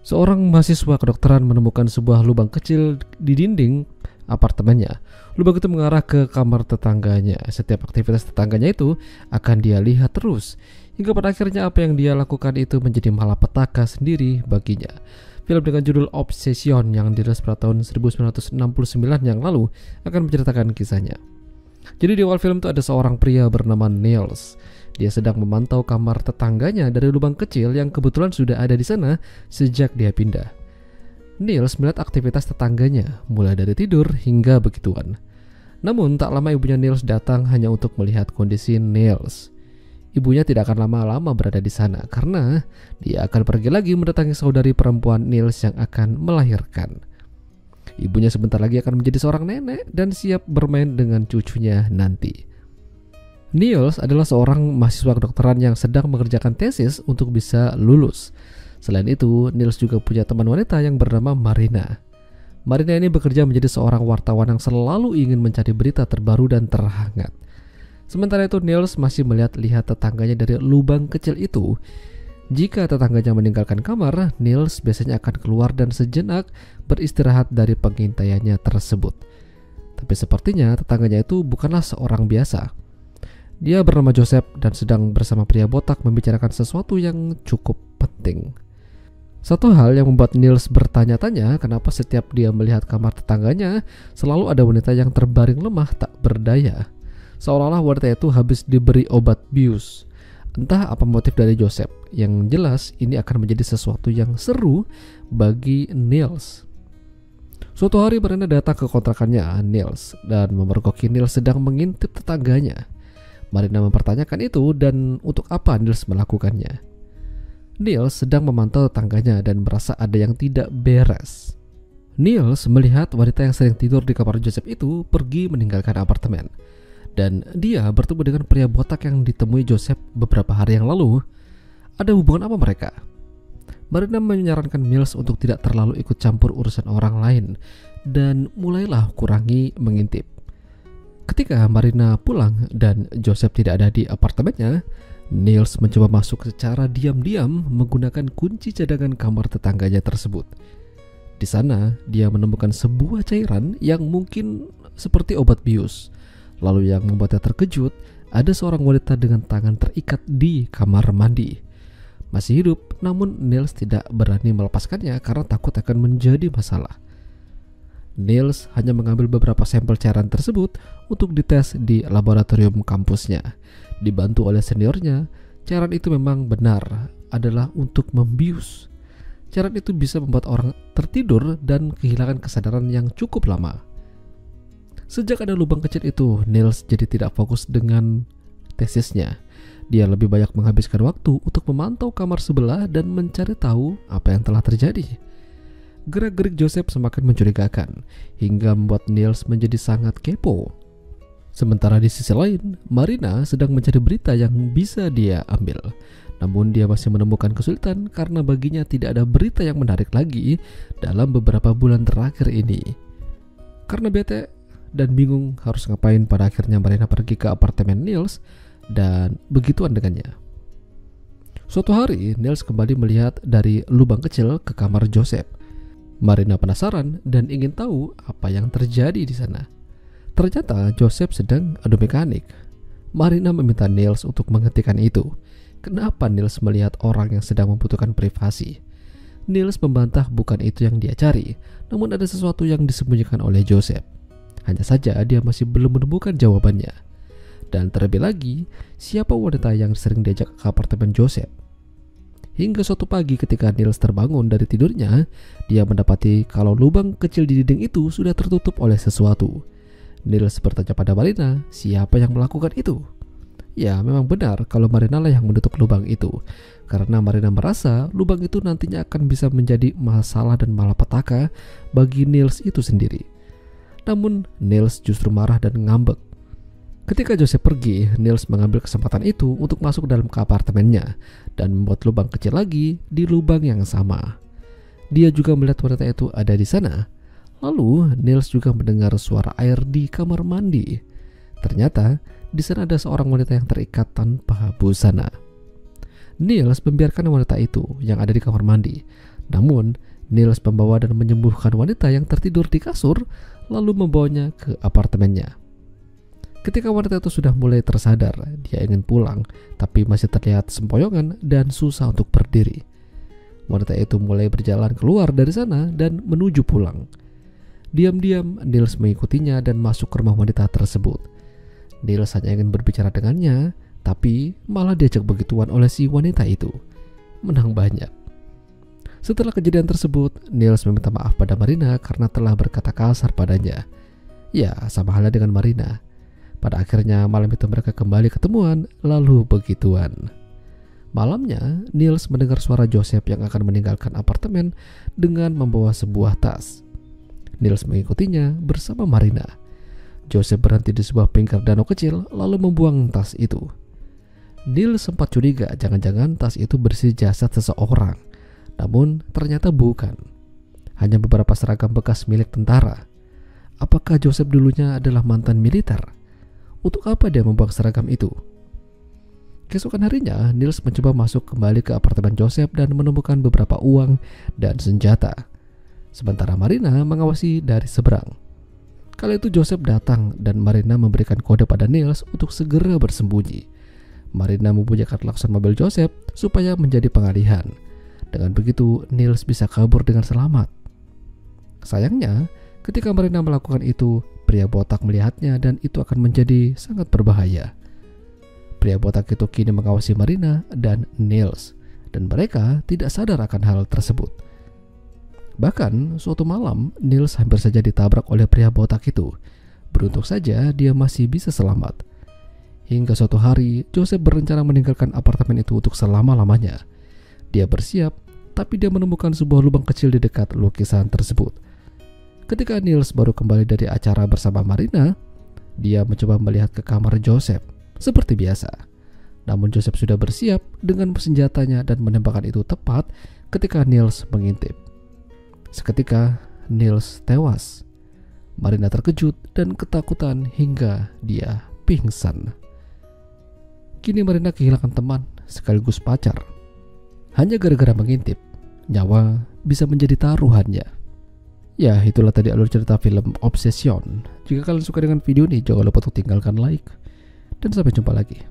Seorang mahasiswa kedokteran menemukan sebuah lubang kecil di dinding apartemennya. Lubang itu mengarah ke kamar tetangganya. Setiap aktivitas tetangganya itu akan dia lihat terus, hingga pada akhirnya apa yang dia lakukan itu menjadi malapetaka sendiri baginya. Film dengan judul Obsession yang dirilis pada tahun 1969 yang lalu akan menceritakan kisahnya. Jadi di awal film itu ada seorang pria bernama Niels. Dia sedang memantau kamar tetangganya dari lubang kecil yang kebetulan sudah ada di sana sejak dia pindah. Niels melihat aktivitas tetangganya, mulai dari tidur hingga begituan. Namun tak lama ibunya Niels datang hanya untuk melihat kondisi Niels. Ibunya tidak akan lama-lama berada di sana karena dia akan pergi lagi mendatangi saudari perempuan Niels yang akan melahirkan. Ibunya sebentar lagi akan menjadi seorang nenek dan siap bermain dengan cucunya nanti. Niels adalah seorang mahasiswa kedokteran yang sedang mengerjakan tesis untuk bisa lulus. Selain itu, Niels juga punya teman wanita yang bernama Marina. Marina ini bekerja menjadi seorang wartawan yang selalu ingin mencari berita terbaru dan terhangat. Sementara itu, Niels masih melihat tetangganya dari lubang kecil itu. Jika tetangganya meninggalkan kamar, Niels biasanya akan keluar dan sejenak beristirahat dari pengintaiannya tersebut. Tapi sepertinya tetangganya itu bukanlah seorang biasa. Dia bernama Joseph dan sedang bersama pria botak membicarakan sesuatu yang cukup penting. Satu hal yang membuat Niels bertanya-tanya kenapa setiap dia melihat kamar tetangganya selalu ada wanita yang terbaring lemah tak berdaya. Seolah-olah wanita itu habis diberi obat bius. Entah apa motif dari Joseph, yang jelas ini akan menjadi sesuatu yang seru bagi Niels. Suatu hari Marina datang ke kontrakannya Niels dan memergoki Niels sedang mengintip tetangganya. Marina mempertanyakan itu dan untuk apa Niels melakukannya. Niels sedang memantau tetangganya dan merasa ada yang tidak beres. Niels melihat wanita yang sering tidur di kamar Joseph itu pergi meninggalkan apartemen. Dan dia bertemu dengan pria botak yang ditemui Joseph beberapa hari yang lalu. Ada hubungan apa mereka? Marina menyarankan Niels untuk tidak terlalu ikut campur urusan orang lain dan mulailah kurangi mengintip. Ketika Marina pulang dan Joseph tidak ada di apartemennya, Niels mencoba masuk secara diam-diam menggunakan kunci cadangan kamar tetangganya tersebut. Di sana, dia menemukan sebuah cairan yang mungkin seperti obat bius. Lalu yang membuatnya terkejut, ada seorang wanita dengan tangan terikat di kamar mandi. Masih hidup, namun Niels tidak berani melepaskannya karena takut akan menjadi masalah. Niels hanya mengambil beberapa sampel cairan tersebut untuk dites di laboratorium kampusnya. Dibantu oleh seniornya, cairan itu memang benar adalah untuk membius. Cairan itu bisa membuat orang tertidur dan kehilangan kesadaran yang cukup lama. Sejak ada lubang kecil itu, Niels jadi tidak fokus dengan tesisnya. Dia lebih banyak menghabiskan waktu untuk memantau kamar sebelah dan mencari tahu apa yang telah terjadi. Gerak-gerik Joseph semakin mencurigakan, hingga membuat Niels menjadi sangat kepo. Sementara di sisi lain, Marina sedang mencari berita yang bisa dia ambil. Namun dia masih menemukan kesulitan karena baginya tidak ada berita yang menarik lagi dalam beberapa bulan terakhir ini. Karena bete dan bingung harus ngapain, pada akhirnya Marina pergi ke apartemen Niels dan begituan dengannya. Suatu hari, Niels kembali melihat dari lubang kecil ke kamar Joseph. Marina penasaran dan ingin tahu apa yang terjadi di sana. Ternyata Joseph sedang adu mekanik. Marina meminta Niels untuk menghentikan itu. Kenapa Niels melihat orang yang sedang membutuhkan privasi? Niels membantah bukan itu yang dia cari, namun ada sesuatu yang disembunyikan oleh Joseph. Hanya saja dia masih belum menemukan jawabannya. Dan terlebih lagi, siapa wanita yang sering diajak ke apartemen Joseph? Hingga suatu pagi ketika Niels terbangun dari tidurnya, dia mendapati kalau lubang kecil di dinding itu sudah tertutup oleh sesuatu. Niels bertanya pada Marina, siapa yang melakukan itu? Ya, memang benar kalau Marina lah yang menutup lubang itu. Karena Marina merasa lubang itu nantinya akan bisa menjadi masalah dan malapetaka bagi Niels itu sendiri. Namun Niels justru marah dan ngambek. Ketika Joseph pergi, Niels mengambil kesempatan itu untuk masuk dalam ke apartemennya dan membuat lubang kecil lagi di lubang yang sama. Dia juga melihat wanita itu ada di sana. Lalu Niels juga mendengar suara air di kamar mandi. Ternyata di sana ada seorang wanita yang terikat tanpa busana. Niels membiarkan wanita itu yang ada di kamar mandi, Namun, Niels membawa dan menyembuhkan wanita yang tertidur di kasur, lalu membawanya ke apartemennya. Ketika wanita itu sudah mulai tersadar, dia ingin pulang, tapi masih terlihat sempoyongan dan susah untuk berdiri. Wanita itu mulai berjalan keluar dari sana dan menuju pulang. Diam-diam, Niels mengikutinya dan masuk ke rumah wanita tersebut. Niels hanya ingin berbicara dengannya, tapi malah diajak begituan oleh si wanita itu. Menang banyak. Setelah kejadian tersebut, Niels meminta maaf pada Marina karena telah berkata kasar padanya. Ya, sama halnya dengan Marina. Pada akhirnya malam itu mereka kembali ketemuan, lalu begituan. Malamnya, Niels mendengar suara Joseph yang akan meninggalkan apartemen dengan membawa sebuah tas. Niels mengikutinya bersama Marina. Joseph berhenti di sebuah pinggir danau kecil lalu membuang tas itu. Niels sempat curiga jangan-jangan tas itu berisi jasad seseorang. Namun ternyata bukan. Hanya beberapa seragam bekas milik tentara. Apakah Joseph dulunya adalah mantan militer? Untuk apa dia membuang seragam itu? Keesokan harinya, Niels mencoba masuk kembali ke apartemen Joseph dan menemukan beberapa uang dan senjata. Sementara Marina mengawasi dari seberang. Kala itu Joseph datang dan Marina memberikan kode pada Niels untuk segera bersembunyi. Marina membunyikan klakson mobil Joseph supaya menjadi pengalihan. Dengan begitu, Niels bisa kabur dengan selamat. Sayangnya, ketika Marina melakukan itu, pria botak melihatnya dan itu akan menjadi sangat berbahaya. Pria botak itu kini mengawasi Marina dan Niels, dan mereka tidak sadar akan hal tersebut. Bahkan, suatu malam, Niels hampir saja ditabrak oleh pria botak itu. Beruntung saja dia masih bisa selamat. Hingga suatu hari, Joseph berencana meninggalkan apartemen itu untuk selama-lamanya. Dia bersiap, tapi dia menemukan sebuah lubang kecil di dekat lukisan tersebut. Ketika Niels baru kembali dari acara bersama Marina, dia mencoba melihat ke kamar Joseph, seperti biasa. Namun Joseph sudah bersiap dengan senjatanya dan menembakkan itu tepat ketika Niels mengintip. Seketika, Niels tewas. Marina terkejut dan ketakutan hingga dia pingsan. Kini Marina kehilangan teman sekaligus pacar. Hanya gara-gara mengintip, nyawa bisa menjadi taruhannya. Ya, itulah tadi alur cerita film Obsession. Jika kalian suka dengan video ini, jangan lupa untuk tinggalkan like. Dan sampai jumpa lagi.